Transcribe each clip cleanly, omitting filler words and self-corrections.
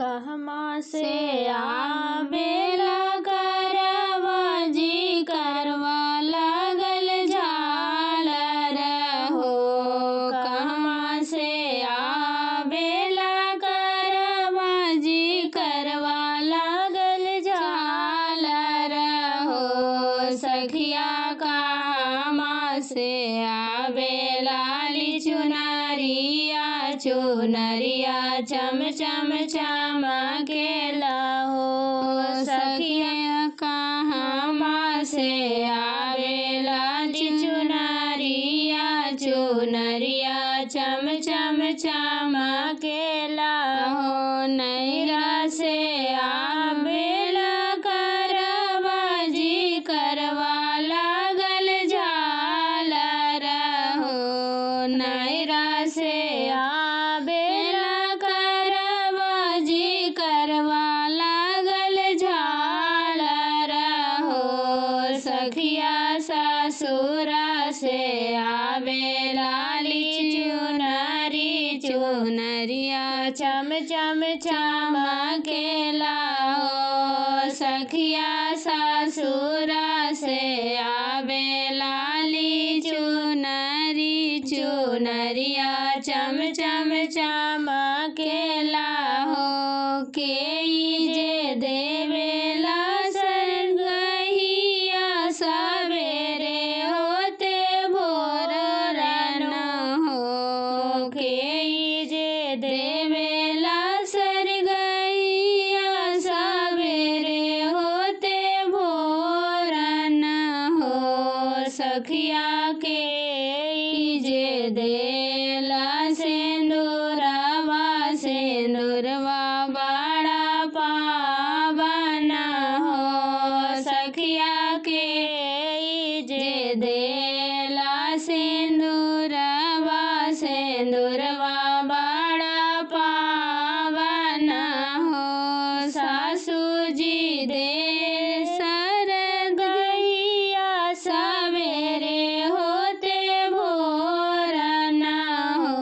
कहवा से आवेला करवा जी करवा लागल झालर हो। कहवा से आवेला करवा जी करवा लागल झालर हो। सखिया कहवा से आवेला चुनरिया चुनरिया चम चम चमकेला हो। सखिया कहवा से आवेला चुनरिया चुनरिया चम चम चमकेला हो। नैरा से आवेला करवा जी करवा लागल झालर हो। नैरा से आवेला करवा जी करवा लागल झालर हो। सखिया ससुरा से आवेला चुनरी चुनरिया चम चम चमकेला हो। सखिया ससुरा से आवेला चुनरी चुनरिया चम चम चमकेला हो। केई जे देवेला सरगहिया सवेरे होते भोरन हो। केई जे देवेला सरगहिया सवेरे होते भोरन हो। सखिया के जे देला सिंदूरवा सिंदूरवा बड़ा पावन हो। सखिया के जे देला सिंदूरवा सिंदूरवा बड़ा पावन हो। सासू जी दे सरगहिया सवेरे होते भोरन हो।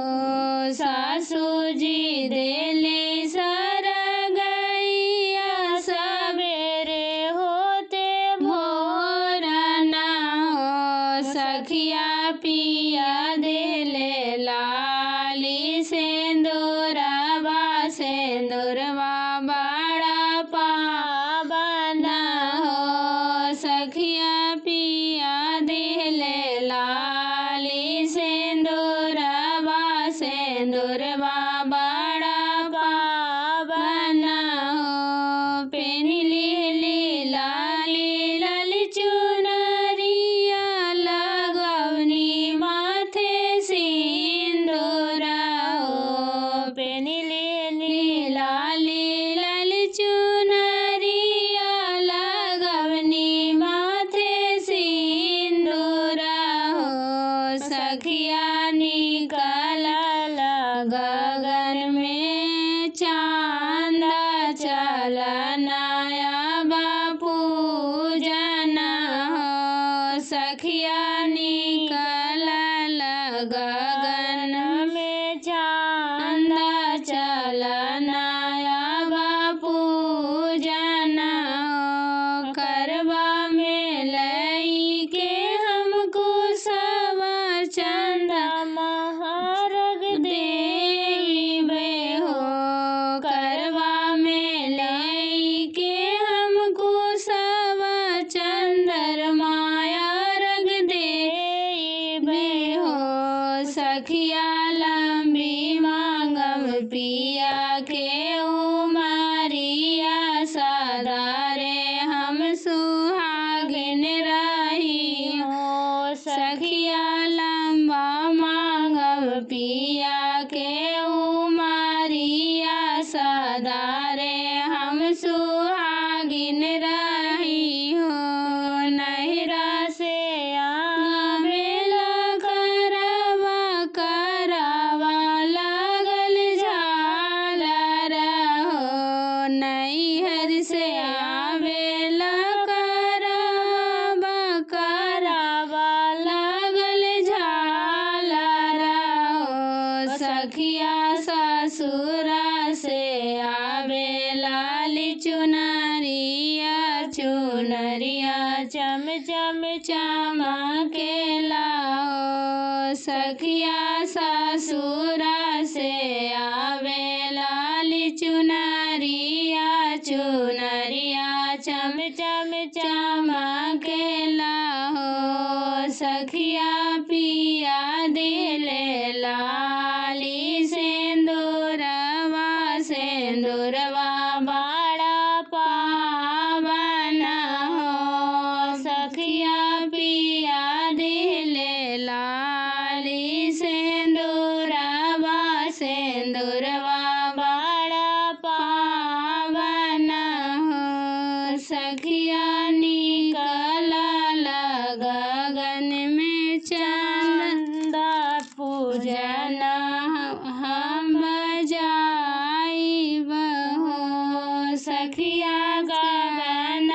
सासू जी देले सरगहिया सवेरे होते भोरन हो। सखिया पिया देले लाली सिंदूरवा सिंदूरवा बड़ा पावन हो। सखिया पिया देले लाली सिंदूरवा सिंदूरवा बड़ा पावन हो। पेन्हली लाली लाली चुनरिया लगवनी माथे सिंदूर हो। पेन्हली लाली लाली चुनरिया लगवनी माथे सिंदूर हो। सखिया निकलल गगन में चांद चलनाया पूजन हो। सखिया निकलल गगन में चांद चलनाया पूजन हो। करवा में लई के हमको सवा चंदा महारग देवी बे हो। करवा में लई के हमको सवा चंदर माया रग देवे हो। सखिया लंबी मांगम पिया के उमरिया सदा रे हम सुहागिन रही हो। सखिया लंबा मांगम पिया के उमरिया सदा रे हम सुहागिन रही हो। नैरा से आवेला करवा करवा लागल झालर हो। नैहर से आवेला करवा करवा लागल झालर हो। सखिया ससुरा से आवे चुनरिया चुनरिया चम चम चमकेला हो सखिया पिया दिले लाली सिंदूरवा सिंदूरवा बड़ा पावन हो सखिया पिया दिले लाली सिंदूरवा सिंदूरवा बड़ा पावन हो सखिया निकलल गगन में चंदा पूजन हम बजाइब हो सखिया गगन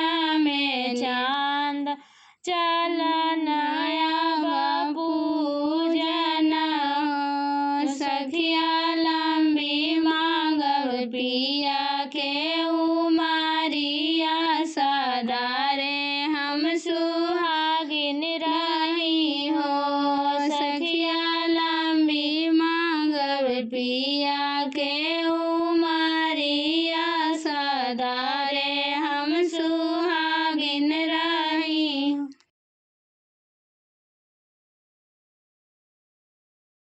में चांद चलन पूजन हो सखिया